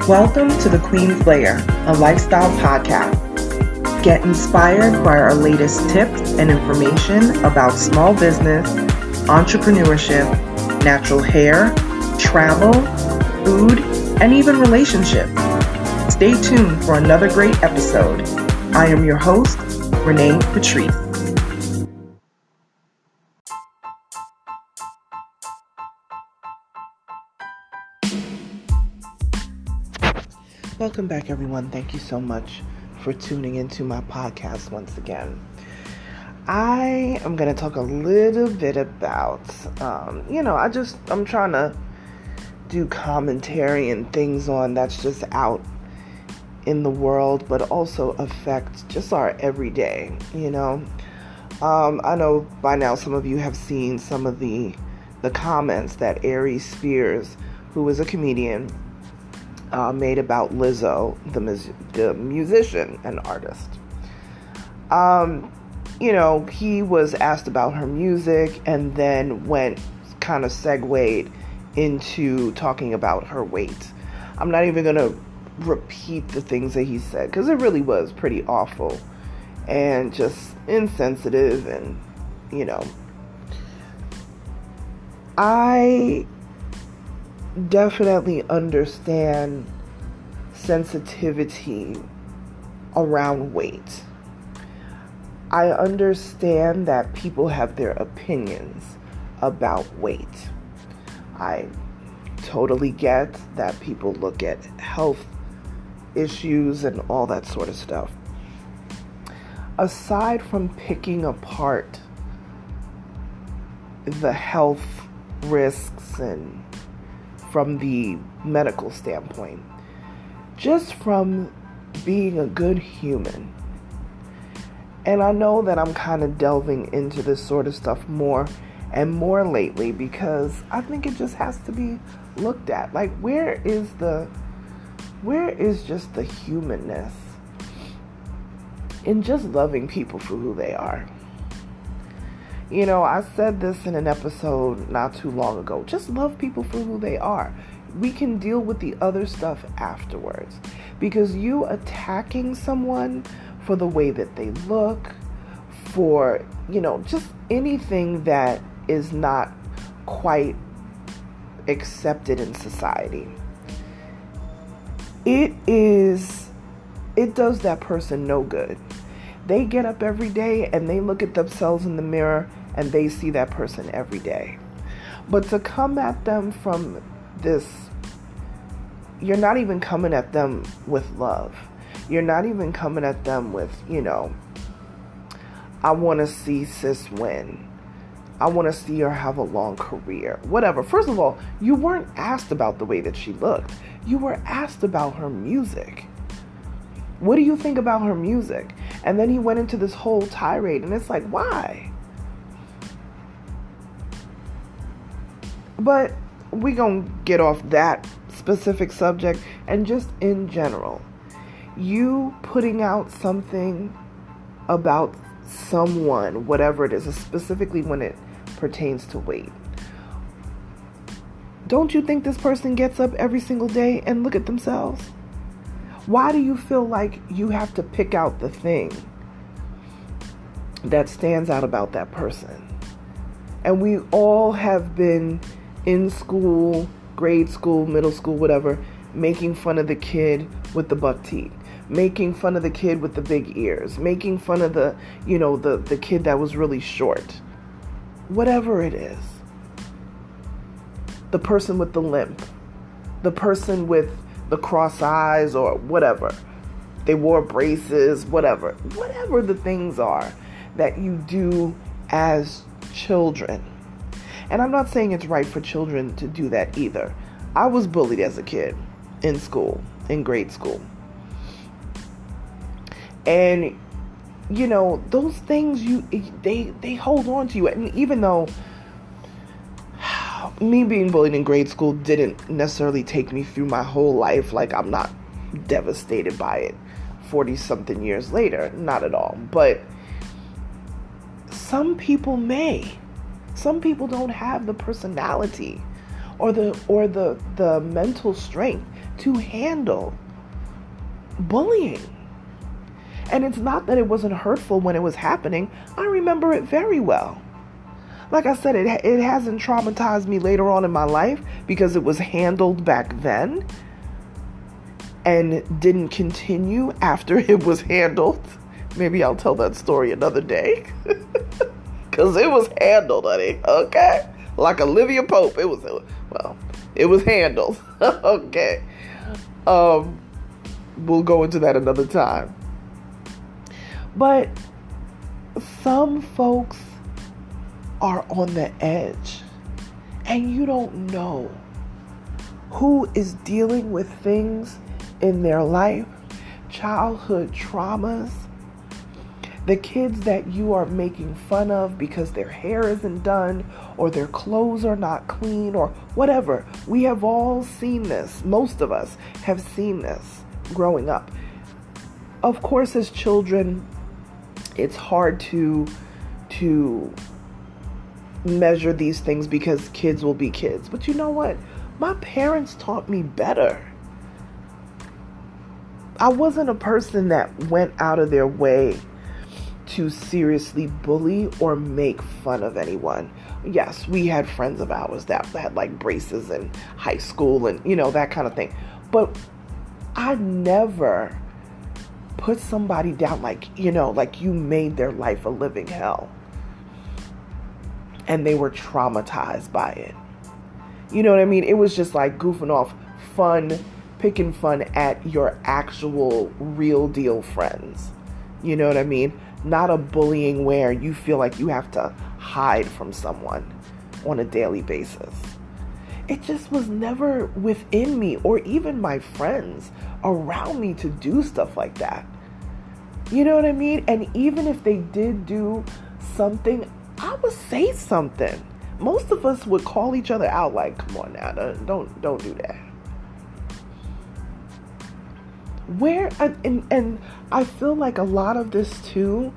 Welcome to the Queen's Lair, a lifestyle podcast. Get inspired by our latest tips and information about small business, entrepreneurship, natural hair, travel, food, and even relationships. Stay tuned for another great episode. I am your host, Renee Patrice. Welcome back, everyone. Thank you so much for tuning into my podcast once again. I am going to talk a little bit about, I'm trying to do commentary and things on that's just out in the world, but also affect just our everyday, I know by now some of you have seen some of the comments that Aries Spears, who is a comedian, made about Lizzo, the musician and artist. He was asked about her music and then kind of segued into talking about her weight. I'm not even going to repeat the things that he said because it really was pretty awful and just insensitive and, I definitely understand sensitivity around weight. I understand that people have their opinions about weight. I totally get that people look at health issues and all that sort of stuff. Aside from picking apart the health risks and from the medical standpoint, just from being a good human. And I know that I'm kind of delving into this sort of stuff more and more lately because I think it just has to be looked at. Like, where is just the humanness in just loving people for who they are? I said this in an episode not too long ago. Just love people for who they are. We can deal with the other stuff afterwards. Because you attacking someone for the way that they look, for, just anything that is not quite accepted in society, it does that person no good. They get up every day and they look at themselves in the mirror and they see that person every day. But to come at them from this, you're not even coming at them with love. You're not even coming at them with, I want to see sis win. I want to see her have a long career. Whatever. First of all, you weren't asked about the way that she looked. You were asked about her music. What do you think about her music? And then he went into this whole tirade, and it's like, why? But we gonna get off that specific subject and just in general. You putting out something about someone, whatever it is, specifically when it pertains to weight. Don't you think this person gets up every single day and look at themselves? Why do you feel like you have to pick out the thing that stands out about that person? And we all have been in school, grade school, middle school, whatever, making fun of the kid with the buck teeth, making fun of the kid with the big ears, making fun of the kid that was really short. Whatever it is. The person with the limp, the person with the cross eyes or whatever. They wore braces, whatever the things are that you do as children. And I'm not saying it's right for children to do that either. I was bullied as a kid in school, in grade school. And, those things, they hold on to you. And even though me being bullied in grade school didn't necessarily take me through my whole life, like I'm not devastated by it 40-something years later, not at all. But some people may. Some people don't have the personality or the mental strength to handle bullying. And it's not that it wasn't hurtful when it was happening. I remember it very well. Like I said, it hasn't traumatized me later on in my life because it was handled back then and didn't continue after it was handled. Maybe I'll tell that story another day. Because it was handled, honey. Okay? Like Olivia Pope. It was handled. Okay. We'll go into that another time. But some folks are on the edge, and you don't know who is dealing with things in their life, childhood traumas, the kids that you are making fun of because their hair isn't done or their clothes are not clean or whatever. We have all seen this. Most of us have seen this growing up. Of course, as children, it's hard to measure these things because kids will be kids. But you know what? My parents taught me better. I wasn't a person that went out of their way to seriously bully or make fun of anyone. Yes, we had friends of ours that had like braces in high school and, that kind of thing. But I never put somebody down like you made their life a living hell. And they were traumatized by it. You know what I mean? It was just like goofing off, fun, picking fun at your actual real deal friends. You know what I mean? Not a bullying where you feel like you have to hide from someone on a daily basis. It just was never within me or even my friends around me to do stuff like that. You know what I mean? And even if they did do something, I would say something. Most of us would call each other out like, come on now, don't do that. And I feel like a lot of this too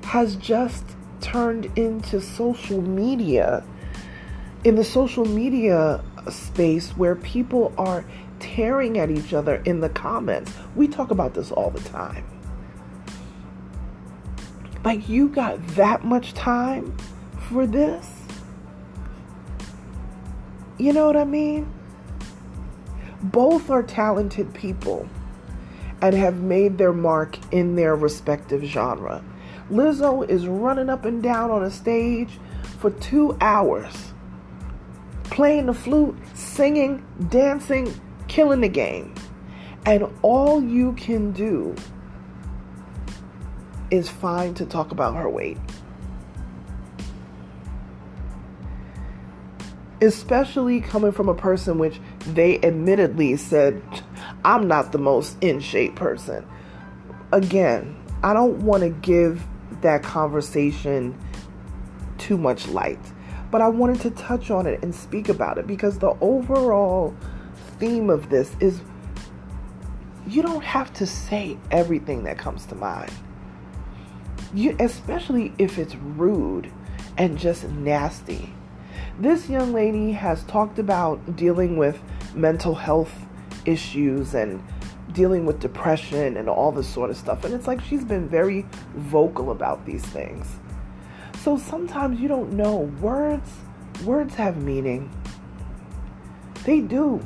has just turned into social media. In the social media space where people are tearing at each other in the comments. We talk about this all the time. Like, you got that much time for this? You know what I mean? Both are talented people and have made their mark in their respective genre. Lizzo is running up and down on a stage for 2 hours, playing the flute, singing, dancing, killing the game. And all you can do is fine to talk about her weight. Especially coming from a person which they admittedly said, I'm not the most in shape person. Again, I don't want to give that conversation too much light, but I wanted to touch on it and speak about it because the overall theme of this is you don't have to say everything that comes to mind. Especially if it's rude and just nasty. This young lady has talked about dealing with mental health issues and dealing with depression and all this sort of stuff. And it's like she's been very vocal about these things. So sometimes you don't know. Words have meaning. They do.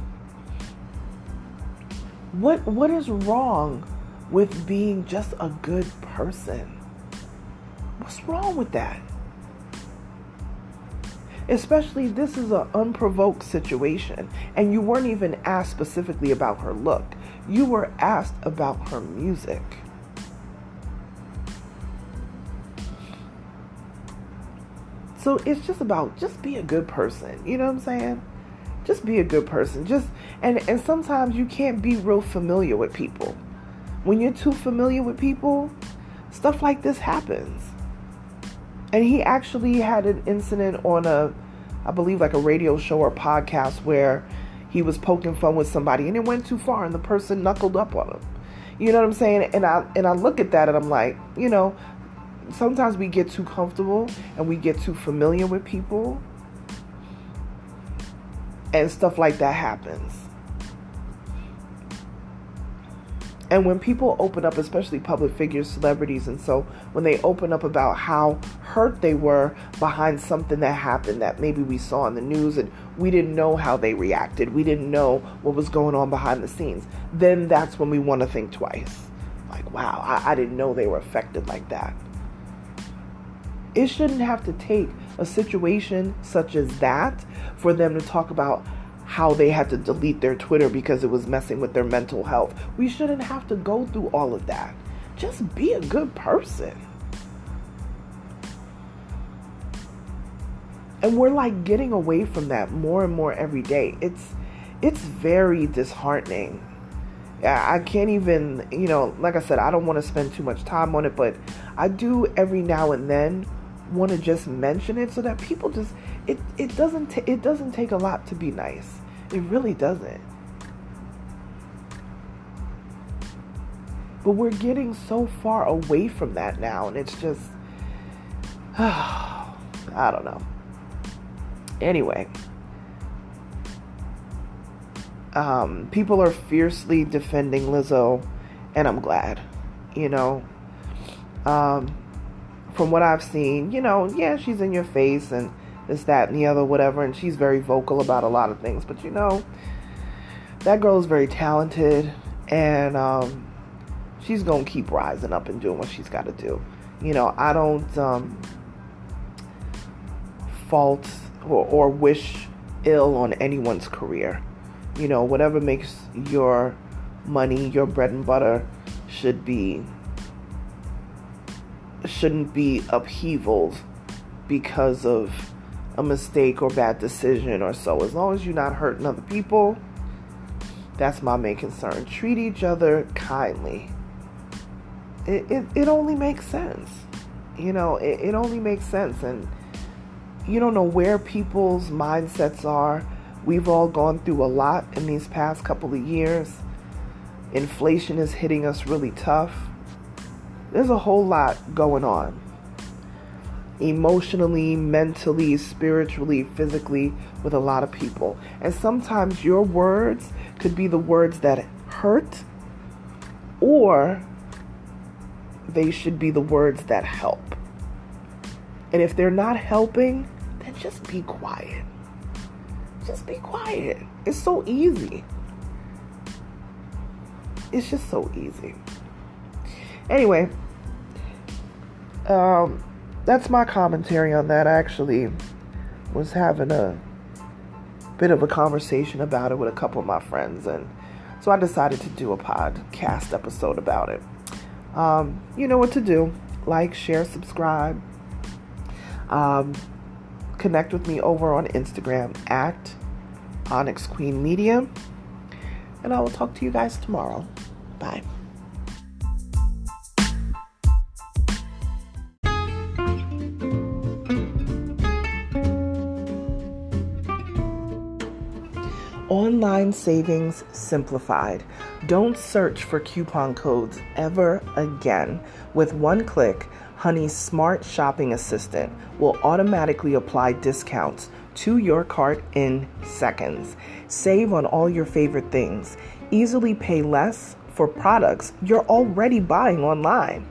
What is wrong with being just a good person? What's wrong with that? Especially, this is an unprovoked situation, and you weren't even asked specifically about her look. You were asked about her music. So it's just about, just be a good person. You know what I'm saying? Just be a good person. And sometimes you can't be real familiar with people. When you're too familiar with people, stuff like this happens. And he actually had an incident on I believe like a radio show or podcast where he was poking fun with somebody and it went too far and the person knuckled up on him. You know what I'm saying? And I look at that and I'm like, sometimes we get too comfortable and we get too familiar with people. and stuff like that happens. And when people open up, especially public figures, celebrities, and so when they open up about how hurt they were behind something that happened that maybe we saw in the news and we didn't know how they reacted, we didn't know what was going on behind the scenes, then that's when we want to think twice. Like, wow, I didn't know they were affected like that. It shouldn't have to take a situation such as that for them to talk about how they had to delete their Twitter because it was messing with their mental health. We shouldn't have to go through all of that. Just be a good person. And we're like getting away from that more and more every day. It's very disheartening. I can't even, like I said, I don't want to spend too much time on it, but I do every now and then want to just mention it so that people just, it doesn't take a lot to be nice. It really doesn't. But we're getting so far away from that now, and it's just, I don't know. Anyway, people are fiercely defending Lizzo, and I'm glad, from what I've seen, yeah, she's in your face and this, that, and the other, whatever, and she's very vocal about a lot of things, but that girl is very talented, and she's gonna keep rising up and doing what she's got to do. I don't fault or wish ill on anyone's career. Whatever makes your money, your bread and butter, shouldn't be upheavaled because of a mistake or bad decision or so. As long as you're not hurting other people, that's my main concern. Treat each other kindly. It only makes sense. It only makes sense. And you don't know where people's mindsets are. We've all gone through a lot in these past couple of years. Inflation is hitting us really tough. There's a whole lot going on. Emotionally, mentally, spiritually, physically, with a lot of people. And sometimes your words could be the words that hurt, or they should be the words that help. And if they're not helping, then just be quiet. Just be quiet. It's so easy. It's just so easy. Anyway, that's my commentary on that. I actually was having a bit of a conversation about it with a couple of my friends, and so I decided to do a podcast episode about it. You know what to do. Like, share, subscribe. Connect with me over on Instagram at Onyx Queen Media, and I will talk to you guys tomorrow. Bye. Online savings simplified. Don't search for coupon codes ever again. With one click, Honey's smart shopping assistant will automatically apply discounts to your cart in seconds. Save on all your favorite things. Easily pay less for products you're already buying online.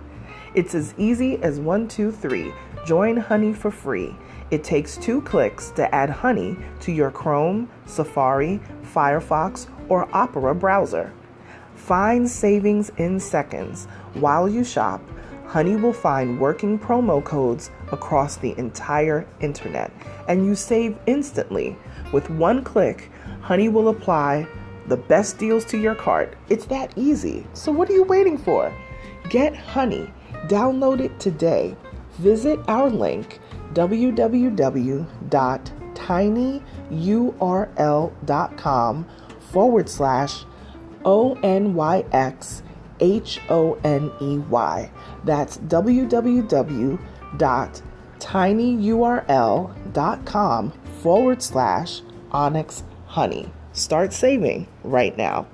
It's as easy as 1, 2, 3. Join Honey for free. It takes 2 clicks to add Honey to your Chrome, Safari, Firefox, or Opera browser. Find savings in seconds. While you shop, Honey will find working promo codes across the entire internet, and you save instantly. With one click, Honey will apply the best deals to your cart. It's that easy. So what are you waiting for? Get Honey. Download it today. Visit our link, www.tinyurl.com/ONYXHONEY. That's www.tinyurl.com/Onyx Honey. Start saving right now.